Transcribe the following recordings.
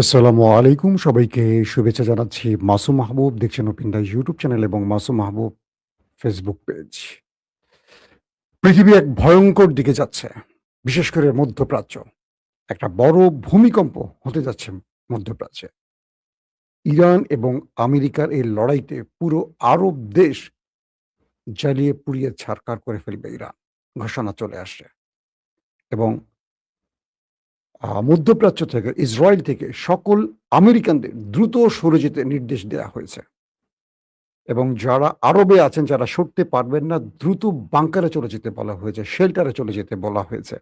আসসালামু আলাইকুম। সবাইকে শুভেচ্ছা জানাচ্ছি। মাসুম মাহবুব দেখছেন ওপেন দ্য ইউটিউব চ্যানেল এবং মাসুম মাহবুব ফেসবুক পেজ। পৃথিবী এক ভয়ংকর দিকে যাচ্ছে। বিশেষ করে মধ্যপ্রাচ্য। একটা বড় ভূমিকম্প হতে যাচ্ছে মধ্যপ্রাচ্যে। ইরান এবং আমেরিকার এই লড়াইতে পুরো আরব দেশ জ্বালিয়ে পুড়িয়ে ছারখার করে ফেলবে ইরান। ঘোষণা চলে আসছে এবং মধ্যপ্রাচ্য থেকে ইসরায়েল থেকে সকল আমেরিকানদের দ্রুত সরে যেতে নির্দেশ দেয়া হয়েছে। এবং যারা আরবে আছেন, যারা সরতে পারবেন না, দ্রুত বাংকারে চলে যেতে বলা হয়েছে, শেল্টারে চলে যেতে বলা হয়েছে।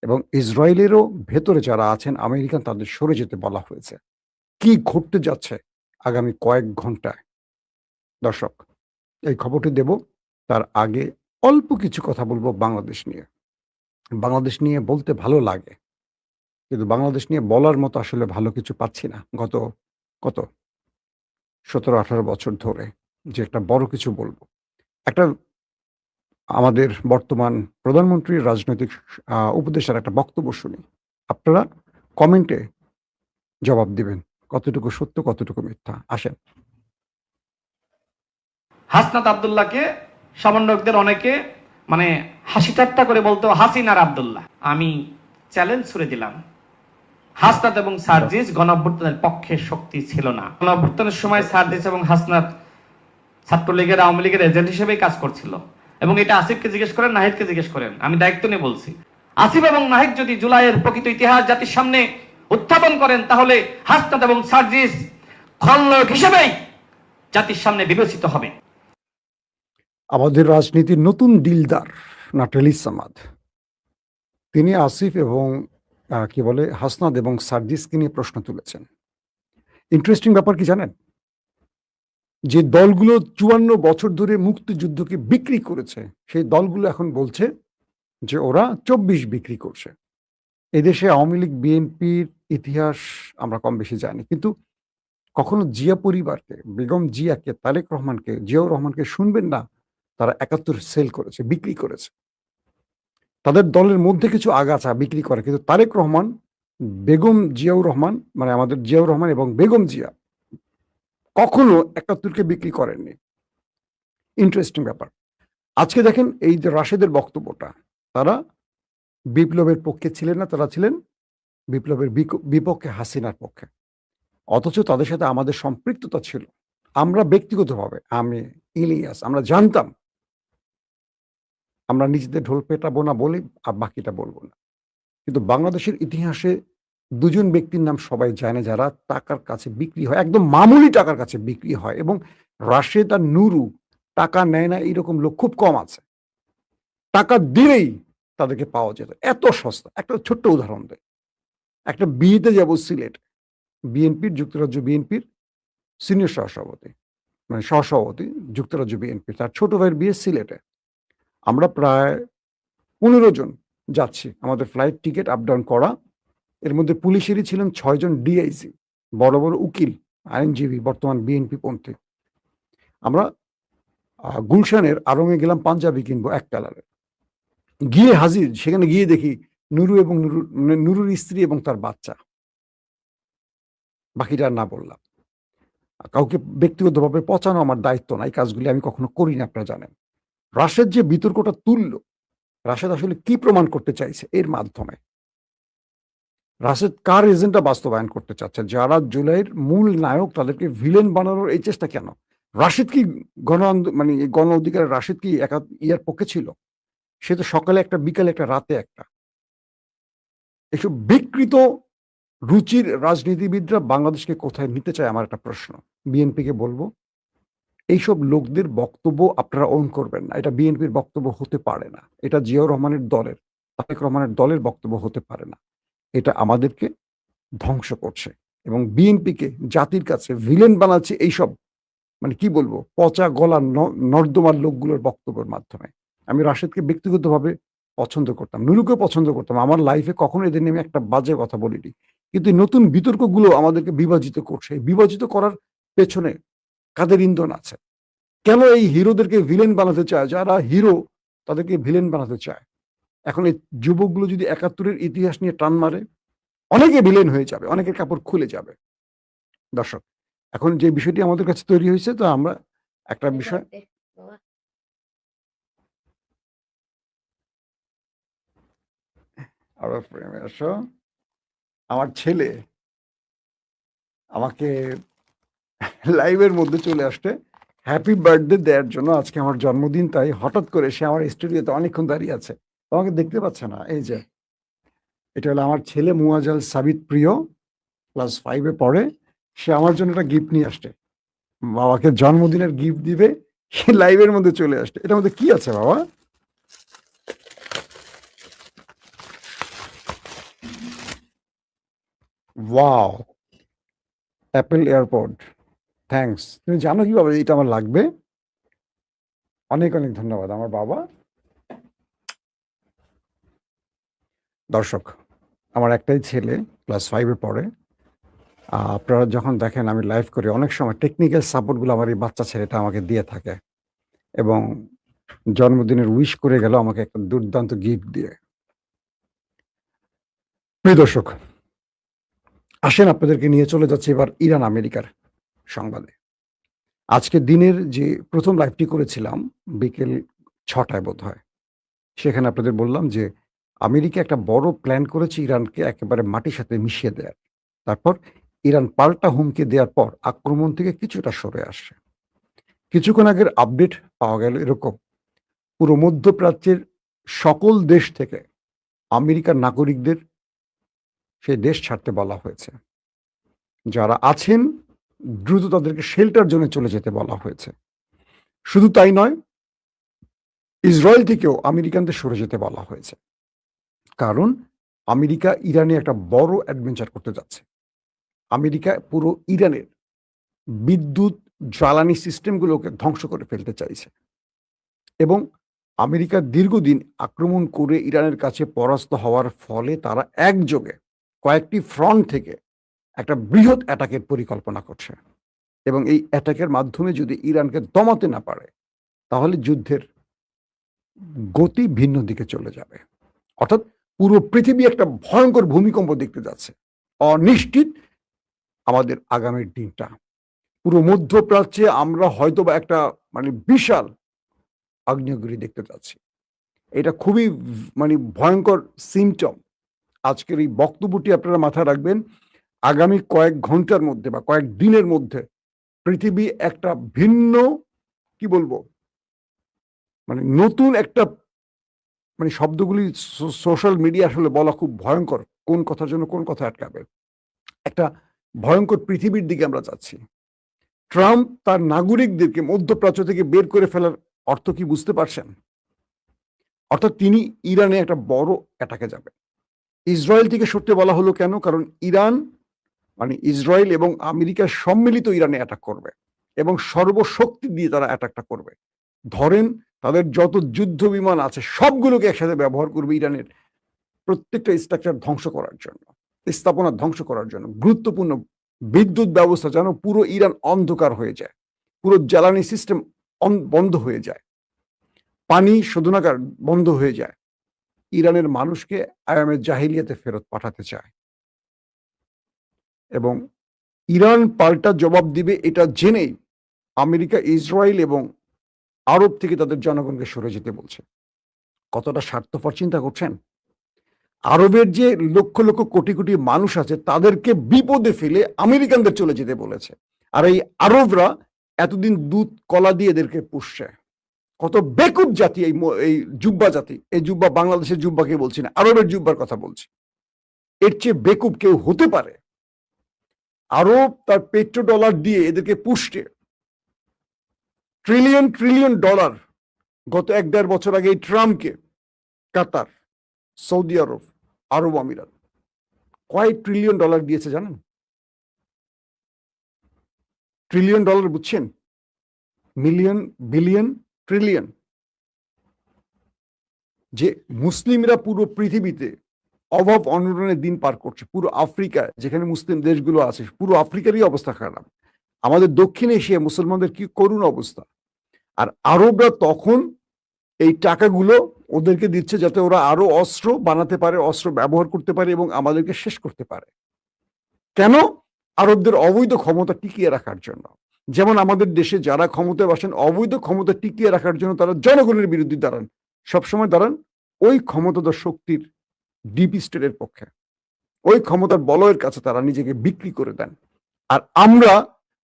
এবং ইসরায়েলেরও ভেতরে যারা আছেন আমেরিকান, তাদের সরে যেতে বলা হয়েছে। কি ঘটতে যাচ্ছে আগামী কয়েক ঘন্টায়? দর্শক, এই খবরটি দেব। তার আগে অল্প কিছু কথা বলব বাংলাদেশ নিয়ে। বাংলাদেশ নিয়ে বলতে ভালো লাগে। কিন্তু বাংলাদেশ নিয়ে বলার মতো আসলে ভালো কিছু পাচ্ছি না। গত কত ১৭-১৮ বছর ধরে যে একটা বড় কিছু বলব। একটা আমাদের বর্তমান প্রধানমন্ত্রীর রাজনৈতিক উপদেষ্টার একটা বক্তব্য শুনি। আপনারা কমেন্টে জবাব দিবেন। কতটুকু সত্য, কতটুকু মিথ্যা। আসেন। হাসনাত আব্দুল্লাহকে সমন্বয়কদের অনেকে মানে হাসি ঠাট্টা করে বলতো হাসিনার আব্দুল্লাহ। আমি চ্যালেঞ্জ ছুড়ে দিলাম, হাসনাত এবং সার্জিস গণঅভ্যুত্থানের পক্ষে শক্তি ছিল না। গণঅভ্যুত্থানের সময় সার্জিস এবং হাসনাত ছাত্রলীগের আওয়ামী লীগের এজেন্ট হিসেবেই কাজ করছিল, এবং এটা আসিফকে জিজ্ঞেস করেন, নাহিদকে জিজ্ঞেস করেন, আমি দায়িত্ব নিয়ে বলছি। আসিফ এবং নাহিদ যদি জুলাইয়ের প্রকৃত ইতিহাস জাতির সামনে উত্থাপন করেন, তাহলে হাসনাত এবং সার্জিস খলনায়ক হিসেবেই জাতির সামনে বিবেচিত হবে। আমাদের রাজনীতির নতুন দিলদার নাটালি সামাদ। তিনি আসিফ এবং কি বলে হাসনাত এবং সার্জিসকে নিয়ে প্রশ্ন তুলেছেন। ইন্টারেস্টিং ব্যাপার কি জানেন? যে দলগুলো ৫৪ বছর ধরে মুক্তিযুদ্ধকে বিক্রি করেছে, সেই দলগুলো এখন বলছে যে ওরা ২৪ বিক্রি করছে। এদেশে আওয়ামী লীগ, বিএনপির ইতিহাস আমরা কম বেশি জানি। কিন্তু কখনো জিয়া পরিবারকে, বেগম জিয়াকে, তারেক রহমানকে, জিয়াউর রহমানকে শুনবেন না তারা ৭১ সেল করেছে, বিক্রি করেছে। তাদের দলের মধ্যে কিছু আগাছা বিক্রি করে। কিন্তু তারেক রহমান, বেগম জিয়াউর রহমান, মানে আমাদের জিয়াউর রহমান এবং বেগম জিয়া কখনো ৭১ কে বিক্রি করেননি। ইন্টারেস্টিং ব্যাপার। আজকে দেখেন এই যে রাশেদের বক্তব্যটা, তারা বিপ্লবের পক্ষে ছিলেন না, তারা ছিলেন বিপ্লবের বিপক্ষে, হাসিনার পক্ষে। অথচ তাদের সাথে আমাদের সম্পৃক্ততা ছিল। আমরা ব্যক্তিগতভাবে, আমি, ইলিয়াস, আমরা জানতাম আমরা নিজেদের ঢোল পেটাবো না বলে বাকিটা বলব না। কিন্তু বাংলাদেশের ইতিহাসে ২ জন ব্যক্তির নাম সবাই জানে যারা টাকার কাছে বিক্রি হয়, একদম মামুলি টাকার কাছে বিক্রি হয়, এবং রাশেদ আর নুরু টাকা নেয় না এরকম লোক খুব কম আছে। টাকা দিলেই তাদেরকে পাওয়া যেত। এত সস্তা। একটা ছোট্ট উদাহরণ দেই। একটা বিয়েতে যাব সিলেটে। যুক্তরাজ্য বিএনপির সিনিয়র সহসভাপতি, মানে সহসভাপতি যুক্তরাজ্য বিএনপি। তার ছোট ভাইয়ের বিয়ে সিলেটে। আমরা প্রায় ১৫ জন যাচ্ছি। আমাদের ফ্লাইট টিকেট আপ ডাউন করা। এর মধ্যে পুলিশেরই ছিলেন ৬ জন ডিআইজি, বড়, বড় উকিল, আইনজীবী, বর্তমান বিএনপি পন্থী। আমরা গুলশানের আড়ং-এ গেলাম পাঞ্জাবি কিনবো এক কালারের। গিয়ে হাজির, সেখানে গিয়ে দেখি নুরু এবং নুরুর স্ত্রী এবং তার বাচ্চা। বাকিটা আর না বললাম। কাউকে ব্যক্তিগতভাবে পচানো আমার দায়িত্ব না। এই কাজগুলি আমি কখনো করি না, আপনারা জানেন। রাশেদ যে বিতর্কটা তুলল, রাশেদ আসলে কি প্রমাণ করতে চাইছে এর মাধ্যমে? রাশেদ কার এজেন্ডা বাস্তবায়ন করতে চাচ্ছে? যারা জুলাইয়ের মূল নায়ক তাদেরকে ভিলেন বানানোর এই চেষ্টা কেন? রাশেদ কি মানে গণ অধিকারের রাশেদ কি ইয়ার পক্ষে ছিল? সে তো সকালে একটা, বিকালে একটা, রাতে একটা। এসব বিকৃত রুচির রাজনীতিবিদরা বাংলাদেশকে কোথায় নিতে চায় আমার একটা প্রশ্ন। বিএনপিকে বলব, এইসব লোকদের বক্তব্য আপনারা অন করবেন না। এটা বিএনপির বক্তব্য হতে পারে না। এটা জিয়াউর রহমানের দলের, তারেক রহমানের দলের বক্তব্য হতে পারে না। এটা আমাদেরকে ধ্বংস করছে এবং বিএনপিকে জাতির কাছে ভিলেন বানাচ্ছে এইসব, মানে কি বলবো, পচা গলা নর্দমার লোকগুলোর বক্তব্যের মাধ্যমে। আমি রাশেদকে ব্যক্তিগতভাবে পছন্দ করতাম, নুরুকেও পছন্দ করতাম। আমার লাইফে কখনো এদের নিয়ে আমি একটা বাজে কথা বলিনি। কিন্তু এই নতুন বিতর্কগুলো আমাদেরকে বিভাজিত করছে। এই বিভাজিত করার পেছনে কাদের ইন্ধন আছে? কেন এই হিরোদেরকে ভিলেন বানাতে চায়? যারা হিরো তাদেরকে ভিলেন বানাতে চায়। এখন এই যুবকগুলো যদি ৭১ এর ইতিহাস নিয়ে টান মারে, অনেকে ভিলেন হয়ে যাবে, অনেকের কাপড় খুলে যাবে। দর্শক, এখন যে বিষয়টি আমাদের কাছে তৈরি হয়েছে, তো আমরা একটা বিষয় আবার ফ্রেমে আসো। আমার ছেলে আমাকে লাইভের মধ্যে চলে আসতে হ্যাপি বার্থডে দেওয়ার জন্য, আজকে আমার জন্মদিন, তাই হঠাৎ করে সে আমার স্টুডিওতে অনেকক্ষণ দাঁড়িয়ে আছে, আমাকে দেখতে পাচ্ছে না। এই যে এটা হলো আমার ছেলে মুয়াজ্জল সাবিত প্রিয়, ক্লাস 5-এ পড়ে। সে আমার জন্য একটা গিফট নিয়ে আসছে, বাবাকে জন্মদিনের গিফট দিবে, সে লাইভের মধ্যে চলে আসছে। এটার মধ্যে কি আছে বাবা? Wow, Apple AirPod, thanks. তুমি জানো কিভাবে এটা আমার লাগবে? অনেক অনেক ধন্যবাদ আমার বাবা। দর্শক, আমার একটাই ছেলে, ক্লাস 5-এ পড়ে। আপনারা যখন দেখেন আমি লাইভ করি, অনেক সময় টেকনিক্যাল সাপোর্টগুলো আমার এই বাচ্চা ছেলেটা আমাকে দিয়ে থাকে, এবং জন্মদিনের উইশ করে গেল আমাকে একটা দুর্দান্ত গিফট দিয়ে। প্রিয় দর্শক, আসেন আপনাদেরকে নিয়ে চলে যাচ্ছে এবার ইরান আমেরিকার সংবাদে। আজকে দিনের যে প্রথম লাইভটি করেছিলাম বিকেল 6টায় বোধ হয়, সেখানে আপনাদের বললাম যে আমেরিকা একটা বড় প্ল্যান করেছে ইরানকে একেবারে মাটির সাথে মিশিয়ে দেওয়ার। তারপর ইরান পাল্টা হুমকি দেওয়ার পর আক্রমণ থেকে কিছুটা সরে আসছে। কিছুক্ষণ আগের আপডেট পাওয়া গেল এরকম, পুরো মধ্যপ্রাচ্যের সকল দেশ থেকে আমেরিকার নাগরিকদের সেই দেশ ছাড়তে বলা হয়েছে। যারা আছেন দ্রুত তাদেরকে শেল্টার জোনে চলে যেতে বলা হয়েছে। শুধু তাই নয়, ইসরায়েল থেকেও আমেরিকানদের সরে যেতে বলা হয়েছে, কারণ আমেরিকা ইরানে একটা বড় অ্যাডভেঞ্চার করতে যাচ্ছে। আমেরিকা পুরো ইরানের বিদ্যুৎ জ্বালানি সিস্টেমগুলোকে ধ্বংস করে ফেলতে চাইছে, এবং আমেরিকা দীর্ঘদিন আক্রমণ করে ইরানের কাছে পরাস্ত হওয়ার ফলে তারা একযোগে কয়েকটি ফ্রন্ট থেকে একটা বৃহৎ অ্যাটাকের পরিকল্পনা করছে, এবং এই অ্যাটাকের মাধ্যমে যদি ইরানকে দমাতে না পারে, তাহলে যুদ্ধের গতি ভিন্ন দিকে চলে যাবে। অর্থাৎ পুরো পৃথিবী একটা ভয়ঙ্কর ভূমিকম্প দেখতে যাচ্ছে। অনিশ্চিত আমাদের আগামীর দিনটা। পুরো মধ্যপ্রাচ্যে আমরা হয়তোবা একটা বিশাল আগ্নেয়গিরি দেখতে যাচ্ছি। এটা খুবই ভয়ঙ্কর সিম্পটম। আজকের এই বক্তব্যটি আপনারা মাথায় রাখবেন। আগামী কয়েক ঘন্টার মধ্যে বা কয়েক দিনের মধ্যে পৃথিবী একটা ভিন্ন, কি বলবো, নতুন একটা, শব্দগুলি সোশ্যাল মিডিয়া আসলে বলা খুব ভয়ঙ্কর, কোন কথার জন্য কোন কথা আটকাবে। একটা ভয়ঙ্কর পৃথিবীর দিকে আমরা যাচ্ছি। ট্রাম্প তার নাগরিকদেরকে মধ্যপ্রাচ্য থেকে বের করে ফেলার অর্থ কি বুঝতে পারছেন? অর্থাৎ তিনি ইরানে একটা বড় অ্যাটাকে যাবে। ইসরায়েল থেকে সরতে বলা হলো কেন? কারণ ইরান ইসরায়েল এবং আমেরিকার সম্মিলিত ইরানে অ্যাটাক করবে, এবং সর্বশক্তি দিয়ে তারা অ্যাটাকটা করবে। ধরেন তাদের যত যুদ্ধ বিমান আছে সবগুলোকে একসাথে ব্যবহার করবে ইরানের প্রত্যেকটা স্ট্রাকচার ধ্বংস করার জন্য, স্থাপনা ধ্বংস করার জন্য। গুরুত্বপূর্ণ বিদ্যুৎ ব্যবস্থা যেন পুরো ইরান অন্ধকার হয়ে যায়, পুরো জ্বালানি সিস্টেম বন্ধ হয়ে যায়, পানি শোধনাগার বন্ধ হয়ে যায়। ইরানের মানুষকে আয়ামে জাহিলিয়াতে ফেরত পাঠাতে চায়, এবং ইরান পাল্টা জবাব দিবে এটা জেনেই আমেরিকা, ইসরায়েল এবং আরব থেকে তাদের জনগণকে সরে যেতে বলছে। কতটা স্বার্থপর চিন্তা করছেন? আরবের যে লক্ষ লক্ষ কোটি কোটি মানুষ আছে তাদেরকে বিপদে ফেলে আমেরিকানদের চলে যেতে বলেছে, আর এই আরবরা এতদিন দুধ কলা দিয়ে এদেরকে পুষছে। কত বেকুব জাতি এই জুব্বা জাতি। এই জুব্বা বাংলাদেশের জুব্বাকে বলছি না, আরবের জুব্বার কথা বলছি। এর চেয়ে বেকুব কেউ হতে পারে? আরব তার পেট্রো ডলার দিয়ে এদেরকে পুষছে। ট্রিলিয়ন ট্রিলিয়ন ডলার গত 1-1.5 বছর আগে এই ট্রাম্পকে কাতার, সৌদি আরব, আরব আমিরাত কয়েক ট্রিলিয়ন ডলার দিয়েছে জানেন? ট্রিলিয়ন ডলার বুঝছেন? Million, billion, trillion. যে মুসলিমরা পুরো পৃথিবীতে অভাব অনটনের দিন পার করছে, পুরো আফ্রিকা যেখানে মুসলিম দেশগুলো আছে পুরো আফ্রিকারই অবস্থা খারাপ। আমাদের দক্ষিণ এশিয়া মুসলমানদের কি করুণ অবস্থা। আর আরবরা তখন এই টাকাগুলো ওদেরকে দিচ্ছে যাতে ওরা আরো অস্ত্র বানাতে পারে, অস্ত্র ব্যবহার করতে পারে এবং আমাদেরকে শেষ করতে পারে। কেন? আরবদের অবৈধ ক্ষমতা টিকিয়ে রাখার জন্য। যেমন আমাদের দেশে যারা ক্ষমতায় বসেন অবৈধ ক্ষমতা টিকিয়ে রাখার জন্য তারা জনগণের বিরুদ্ধে দাঁড়ান, সবসময় দাঁড়ান ওই ক্ষমতাধর শক্তির ডিপ স্টেটের পক্ষে, ওই ক্ষমতার বলয়ের কাছে তারা নিজেকে বিক্রি করে দেন। আর আমরা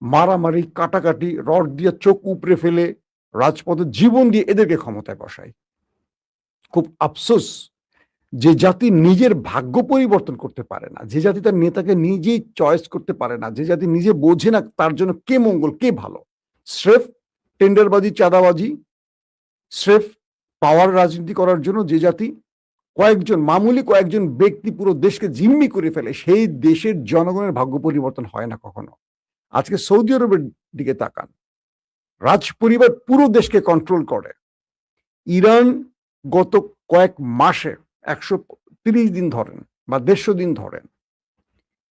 মারামারি, কাটাকাটি, রড দিয়ে চোখ উপড়ে ফেলে রাজপথে জীবন দিয়ে এদেরকে ক্ষমতায় বসাই। খুব আফসোস যে জাতি নিজের ভাগ্য পরিবর্তন করতে পারে না, যে জাতি তার নেতাকে নিজেই চয়েস করতে পারে না, যে জাতি নিজে বোঝে না তার জন্য কে মঙ্গল কে ভালো, স্রেফ টেন্ডারবাজি, চাঁদাবাজি, স্রেফ পাওয়ার রাজনীতি করার জন্য যে জাতি মামুলি কয়েকজন ব্যক্তি পুরো দেশকে জিম্মি করে ফেলে, সেই দেশের জনগণের ভাগ্য পরিবর্তন হয় না কখনো। আজকে সৌদি আরবের দিকে তাকান, রাজ পরিবার পুরো দেশকে কন্ট্রোল করে। ইরান গত কয়েক মাসে 130 দিন ধরেন বা 150 দিন ধরেন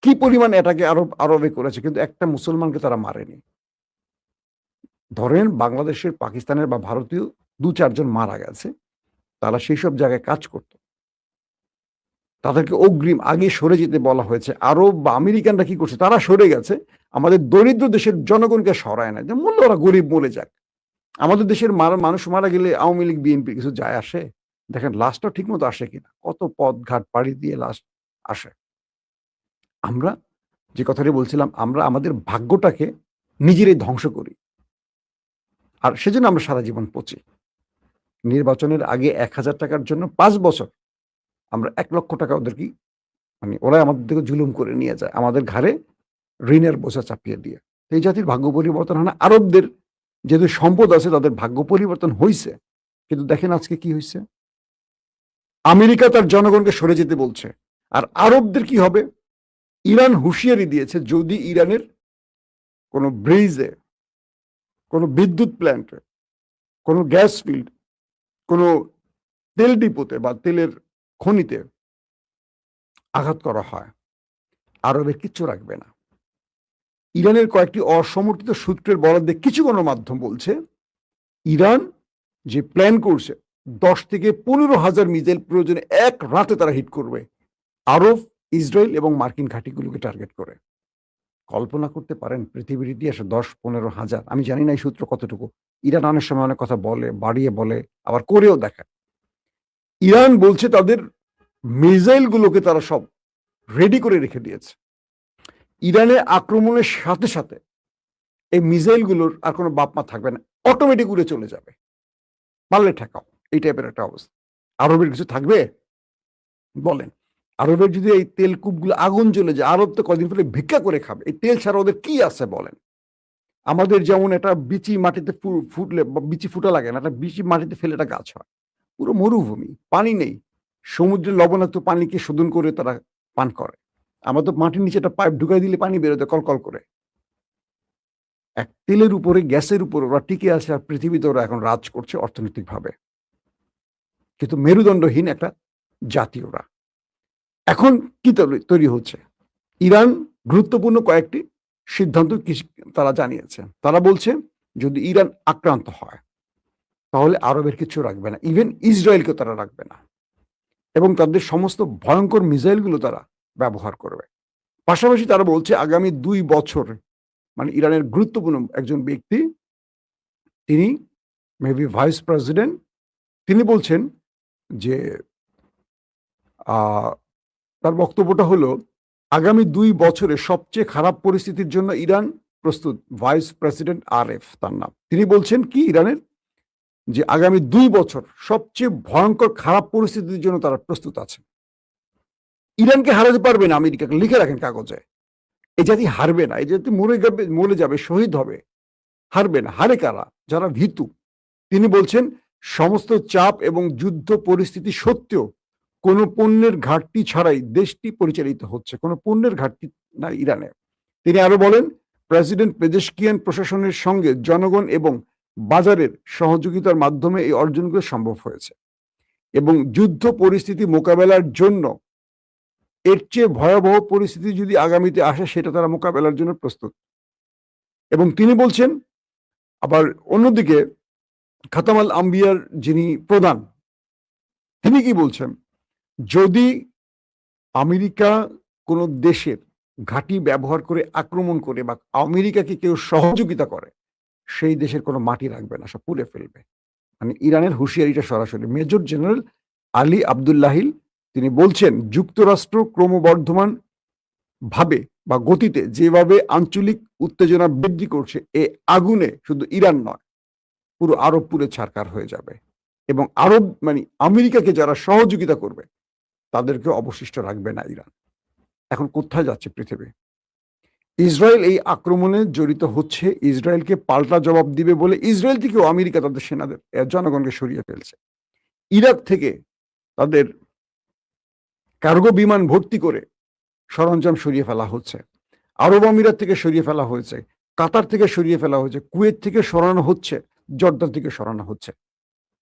কি পরিমাণ এটাকে আরবে করেছে, কিন্তু একটা মুসলমানকে তারা মারেনি। ধরেন বাংলাদেশের, পাকিস্তানের বা ভারতীয় 2-4 জন মারা গেছে, তারা সেই সব জায়গায় কাজ করত, তাদেরকে অগ্রিম আগে সরে যেতে বলা হয়েছে। আরব বা আমেরিকানরা কি করছে, তারা সরে গেছে, আমাদের দরিদ্র দেশের জনগণকে সরায় না, যে মূল্য ওরা গরিব মরে যাক। আমাদের দেশের মানুষ মারা গেলে আওয়ামী লীগ বিএনপি কিছু যায় আসে? দেখেন লাশটা ঠিক মতো আসে কিনা, কত পথ ঘাট পাড়ি দিয়ে লাশ আসে। আমরা যে কথাটি বলছিলাম, আমরা আমাদের ভাগ্যটাকে নিজেরাই ধ্বংস করি, আর সেজন্য আমরা সারা জীবন পচি। নির্বাচনের আগে 1000 টাকার জন্য 5 বছর আমরা 1 লক্ষ টাকা ওদেরকে, মানে ওরা আমাদের থেকে জুলুম করে নিয়ে যায়, আমাদের ঘাড়ে ঋণের বোঝা চাপিয়ে দিয়ে। এই জাতির ভাগ্য পরিবর্তন হয় না। আরবদের যেহেতু সম্পদ আছে তাদের ভাগ্য পরিবর্তন হইছে, কিন্তু দেখেন আজকে কি হইছে, আমেরিকা তার জনগণকে সরে যেতে বলছে, আর আরবদের কি হবে? ইরান হুঁশিয়ারি দিয়েছে যদি ইরানের কোনো ব্রিজে, কোনো বিদ্যুৎ প্ল্যান্টে, কোনো গ্যাস ফিল্ড, কোনো তেল ডিপোতে বা তেলের খনিতে আঘাত করা হয়, আরবের কিচ্ছু রাখবে না। ইরানের কয়েকটি অসমর্থিত সূত্রের বরাদ্দে কিছু গণমাধ্যম বলছে ইরান যে প্ল্যান করছে 10 থেকে 15,000 মিসাইল প্রয়োজনে এক রাতে তারা হিট করবে আরব, ইসরায়েল এবং মার্কিন ঘাঁটিগুলোকে টার্গেট করে। কল্পনা করতে পারেন পৃথিবীর ইতিহাসে 10-15,000, আমি জানি না এই সূত্র কতটুকু, ইরান অনেক সময় অনেক কথা বলে, বাড়িয়ে বলে, আবার করেও দেখায়। ইরান বলছে তাদের মিসাইল গুলোকে তারা সব রেডি করে রেখে দিয়েছে। ইরানের আক্রমণের সাথে সাথে এই মিসাইল গুলোর আর কোনো বাপমা থাকবে না, অটোমেটিক উড়ে চলে যাবে, পারলে ঠেকাও, এই টাইপের একটা অবস্থা। আরবের কিছু থাকবে বলেন? আরবের যদি এই তেল কূপগুলো আগুন জ্বলে যায়, আরব তো কদিন পরে ভিক্ষা করে খাবে, এই তেল ছাড়া ওদের কি আছে বলেন? আমাদের যেমন একটা বিচি মাটিতে ফুটলে, বিচি ফুটা লাগে না, একটা বিচি মাটিতে ফেলে একটা গাছ হয়, পুরো মরুভূমি, পানি নেই, সমুদ্রের লবণাক্ত পানিকে শোধন করে তারা পান করে। আমরা তো মাটির নিচে একটা পাইপ ঢুকাই দিলে পানি বেরোতে কলকল করে। এক তেলের উপরে, গ্যাসের উপরে ওরা টিকে আছে, আর পৃথিবীতে ওরা এখন রাজ করছে অর্থনৈতিকভাবে, কিন্তু মেরুদণ্ডহীন একটা জাতি ওরা। এখন কি তৈরি হচ্ছে? ইরান গুরুত্বপূর্ণ কয়েকটি সিদ্ধান্ত তারা জানিয়েছে। তারা বলছে যদি ইরান আক্রান্ত হয় তাহলে আরবের কিছু রাখবে না, ইভেন ইসরায়েলকে তারা রাখবে না, এবং তাদের সমস্ত ভয়ঙ্কর মিসাইলগুলো তারা ব্যবহার করবে। পাশাপাশি তারা বলছে আগামী 2 বছর, মানে ইরানের গুরুত্বপূর্ণ একজন ব্যক্তি, তিনি মেবি ভাইস প্রেসিডেন্ট, তিনি বলছেন যে তার বক্তব্যটা হলো আগামী 2 বছরে সবচেয়ে খারাপ পরিস্থিতির জন্য ইরান প্রস্তুত। ভাইস প্রেসিডেন্ট আরএফ তার নাম। তিনি বলছেন কি ইরানের, যে আগামী 2 বছর সবচেয়ে ভয়ঙ্কর খারাপ পরিস্থিতির জন্য তারা প্রস্তুত আছে। ইরানকে হারাতে পারবে না আমেরিকাকে, লিখে রাখেন কাগজে। এই জাতি হারবে না, এই জাতি মরে যাবে, শহীদ হবে, হারবে না। হারে কারা? যারা ভীতু। তিনি বলছেন সমস্ত চাপ এবং যুদ্ধ পরিস্থিতি সত্ত্বেও কোনো পণ্যের ঘাটতি ছাড়াই দেশটি পরিচালিত হচ্ছে, কোনো পণ্যের ঘাটতি না ইরানে। তিনি আরো বলেন প্রেসিডেন্ট পেজেশকিয়ান প্রশাসনের সঙ্গে জনগণ এবং বাজারের সহযোগিতার মাধ্যমে এই অর্জনগুলো সম্ভব হয়েছে, এবং যুদ্ধ পরিস্থিতি মোকাবেলার জন্য এর চেয়ে ভয়াবহ পরিস্থিতি যদি আগামীতে আসে সেটা তারা মোকাবেলার জন্য প্রস্তুত। এবং তিনি বলছেন আবার অন্যদিকে খাতাম আল আম্বিয়ার যিনি প্রধান, তিনি কি বলছেন? যদি আমেরিকা কোনো দেশের ঘাঁটি ব্যবহার করে আক্রমণ করে বা আমেরিকাকে কেউ সহযোগিতা করে, সেই দেশের কোনো মাটি রাখবে না, সব পুড়ে ফেলবে। মানে ইরানের হুঁশিয়ারিটা সরাসরি। মেজর জেনারেল আলী আব্দুল্লাহিল তিনি বলছেন, যুক্তরাষ্ট্র ক্রমবর্ধমান ভাবে বা গতিতে যেভাবে আঞ্চলিক উত্তেজনা বৃদ্ধি করছে, এ আগুনে শুধু ইরান নয়, পুরো আরব পুড়ে ছারখার হয়ে যাবে। এবং আরব মানে আমেরিকাকে যারা সহযোগিতা করবে, তাদেরকে অবশিষ্ট রাখবে না ইরান। এখন কোথায় যাচ্ছে পৃথিবী? ইসরায়েল এই আক্রমণে জড়িত হচ্ছে, ইসরায়েলকে পাল্টা জবাব দিবে বলে ইসরায়েল থেকেও আমেরিকা তাদের সেনাদের জনগণকে সরিয়ে ফেলছে। ইরাক থেকে তাদের কার্গো বিমান ভর্তি করে সরঞ্জাম সরিয়ে ফেলা হচ্ছে। আরব আমিরাত থেকে সরিয়ে ফেলা হয়েছে, কাতার থেকে সরিয়ে ফেলা হয়েছে, কুয়েত থেকে সরানো হচ্ছে, জর্দান থেকে সরানো হচ্ছে।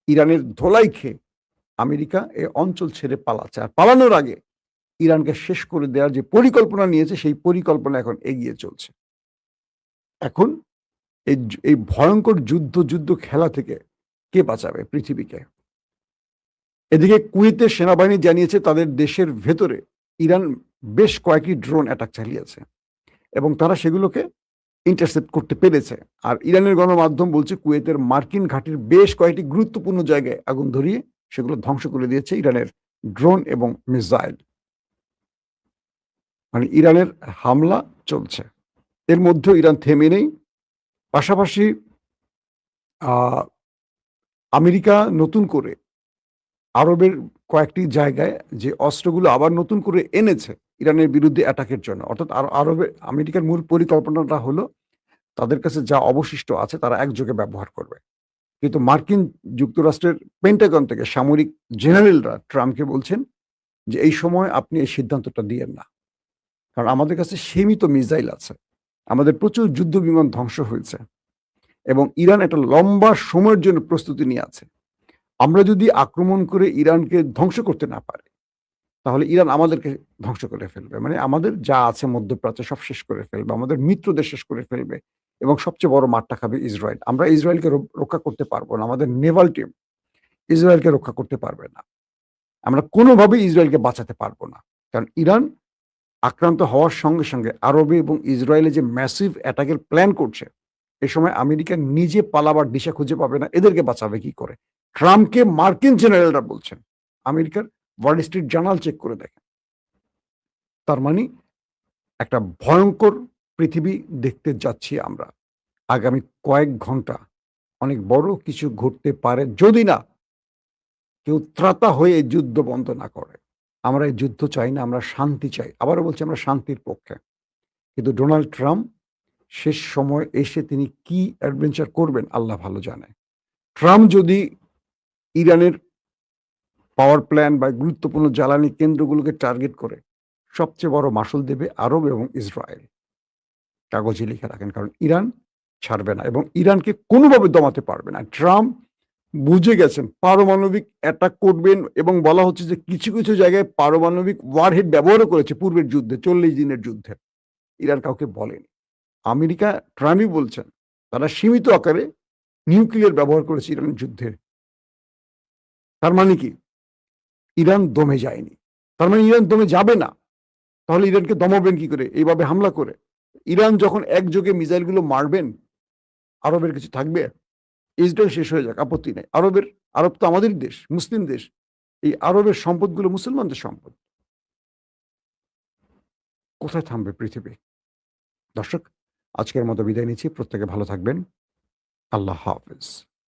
ইরানের ধোলাই খেয়ে আমেরিকা এ অঞ্চল ছেড়ে পালাচ্ছে। আর পালানোর আগে ইরানকে শেষ করে দেওয়ার যে পরিকল্পনা নিয়েছে, সেই পরিকল্পনা এখন এগিয়ে চলছে। এখন এই ভয়ঙ্কর যুদ্ধ খেলা থেকে কে বাঁচাবে পৃথিবীকে? এদিকে কুয়েতের সেনাবাহিনী জানিয়েছে তাদের দেশের ভেতরে ইরান বেশ কয়েকটি ড্রোন অ্যাটাক চালিয়েছে এবং তারা সেগুলোকে ইন্টারসেপ্ট করতে পেরেছে। আর ইরানের গণমাধ্যম বলছে কুয়েতের মার্কিন ঘাঁটির বেশ কয়েকটি গুরুত্বপূর্ণ জায়গায় আগুন ধরিয়ে সেগুলো ধ্বংস করে দিয়েছে ইরানের ড্রোন এবং মিসাইল। মানে ইরানের হামলা চলছে, এর মধ্যেও ইরান থেমে নেই। পাশাপাশি আমেরিকা নতুন করে আরবের কয়েকটি জায়গায় যে অস্ত্রগুলো আবার নতুন করে এনেছে ইরানের বিরুদ্ধে অ্যাটাকের জন্য, অর্থাৎ আরবে আমেরিকার মূল পরিকল্পনাটা হলো তাদের কাছে যা অবশিষ্ট আছে তারা একযোগে ব্যবহার করবে। কিন্তু মার্কিন যুক্তরাষ্ট্রের পেন্টাগন থেকে সামরিক জেনারেলরা ট্রাম্পকে বলছেন যে এই সময় আপনি এই সিদ্ধান্তটা দিয়েন না, কারণ আমাদের কাছে সীমিত মিসাইল আছে, আমাদের প্রচুর যুদ্ধ বিমান ধ্বংস হয়েছে এবং ইরান একটা লম্বা সময়ের জন্য প্রস্তুতি নিয়ে আছে। আমরা যদি আক্রমণ করে ইরানকে ধ্বংস করতে না পারি, তাহলে ইরান আমাদেরকে ধ্বংস করে ফেলবে। মানে আমাদের যা আছে মধ্যপ্রাচ্যে সব শেষ করে ফেলবে, আমাদের মিত্রদের শেষ করে ফেলবে এবং সবচেয়ে বড় মারটা খাবে ইসরায়েল। আমরা ইসরায়েলকে রক্ষা করতে পারবো না, আমাদের নেভাল টিম ইসরায়েলকে রক্ষা করতে পারবে না। আমরা কোনোভাবেই ইসরায়েলকে বাঁচাতে পারবো না, কারণ ইরান আক্রান্ত হওয়ার সঙ্গে সঙ্গে আরবে এবং ইসরায়েলে যে ম্যাসিভ অ্যাটাকের প্ল্যান করছে, এ সময় আমেরিকা নিজে পালাবার দিশা খুঁজে পাবে না, এদেরকে বাঁচাবে কি করে? ট্রাম্পকে মার্কিন জেনারেলরা বলছেন, আমেরিকার ওয়াল স্ট্রিট জার্নাল চেক করে দেখেন। তার মানে একটা ভয়ঙ্কর পৃথিবী দেখতে যাচ্ছি আমরা। আগামী কয়েক ঘন্টা অনেক বড় কিছু ঘটতে পারে, যদি না কেউ ত্রাতা হয়ে এই যুদ্ধ বন্ধ না করে। আমরা এই যুদ্ধ চাই না, আমরা শান্তি চাই। আবারও বলছি, আমরা শান্তির পক্ষে। কিন্তু ডোনাল্ড ট্রাম্প শেষ সময় এসে তিনি কি অ্যাডভেঞ্চার করবেন আল্লাহ ভালো জানে। ট্রাম্প যদি ইরানের পাওয়ার প্ল্যান্ট বা গুরুত্বপূর্ণ জ্বালানি কেন্দ্রগুলোকে টার্গেট করে, সবচেয়ে বড় মাসুল দেবে আরব এবং ইসরায়েল। কাগজে লিখে রাখেন, কারণ ইরান ছাড়বে না এবং ইরানকে কোনোভাবে দমাতে পারবে না। ট্রাম্প বুঝে গেছেন পারমাণবিক অ্যাটাক করবেন এবং বলা হচ্ছে যে কিছু কিছু জায়গায় পারমাণবিক ওয়ারহেড ব্যবহারও করেছে পূর্বের যুদ্ধে, 40 দিনের যুদ্ধে। ইরান কাউকে বলেনি। আমেরিকা, ট্রাম্পই বলছেন তারা সীমিত আকারে নিউক্লিয়ার ব্যবহার করেছে ইরানের যুদ্ধে। তার মানে কি ইরান দমে যায়নি, তার মানে ইরান দমে যাবে না। তাহলে ইরানকে দমাবেন কি করে এইভাবে হামলা করে? ইরান যখন একযোগে মিসাইলগুলো মারবেন, আরবের কিছু থাকবে? ইসরায়েল শেষ হয়ে যাক, আপত্তি নেই। আরব তো আমাদেরই দেশ, মুসলিম দেশ। এই আরবের সম্পদগুলো মুসলমানদের সম্পদ। কোথায় থামবে পৃথিবী? দর্শক, আজকের মতো বিদায় নিচ্ছি। প্রত্যেকে ভালো থাকবেন। আল্লাহ হাফেজ।